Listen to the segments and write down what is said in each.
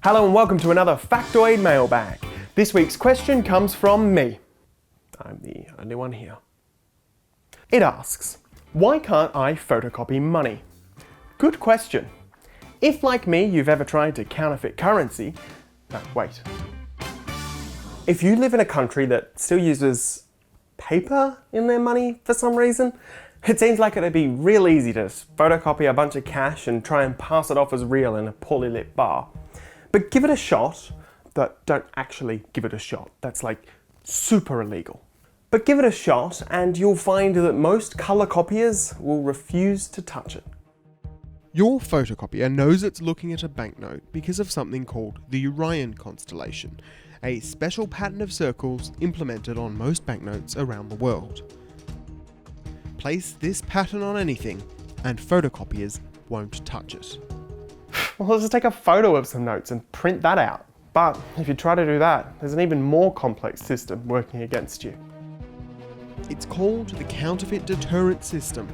Hello and welcome to another Factoid Mailbag. This week's question comes from me. I'm the only one here. It asks, why can't I photocopy money? Good question. If, like me, you've ever tried to counterfeit currency... No, wait. If you live in a country that still uses paper in their money for some reason, it seems like it'd be real easy to just photocopy a bunch of cash and try and pass it off as real in a poorly lit bar. But give it a shot. Don't actually give it a shot. That's like super illegal. But give it a shot and you'll find that most colour copiers will refuse to touch it. Your photocopier knows it's looking at a banknote because of something called the Orion constellation, a special pattern of circles implemented on most banknotes around the world. Place this pattern on anything and photocopiers won't touch it. Well, let's just take a photo of some notes and print that out. But if you try to do that, there's an even more complex system working against you. It's called the Counterfeit Deterrent System,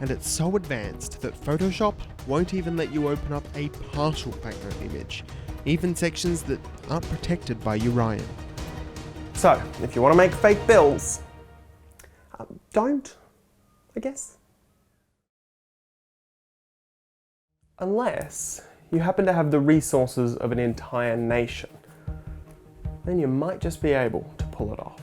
and it's so advanced that Photoshop won't even let you open up a partial banknote image, even sections that aren't protected by Orion. So, if you want to make fake bills, don't, I guess. Unless you happen to have the resources of an entire nation, then you might just be able to pull it off.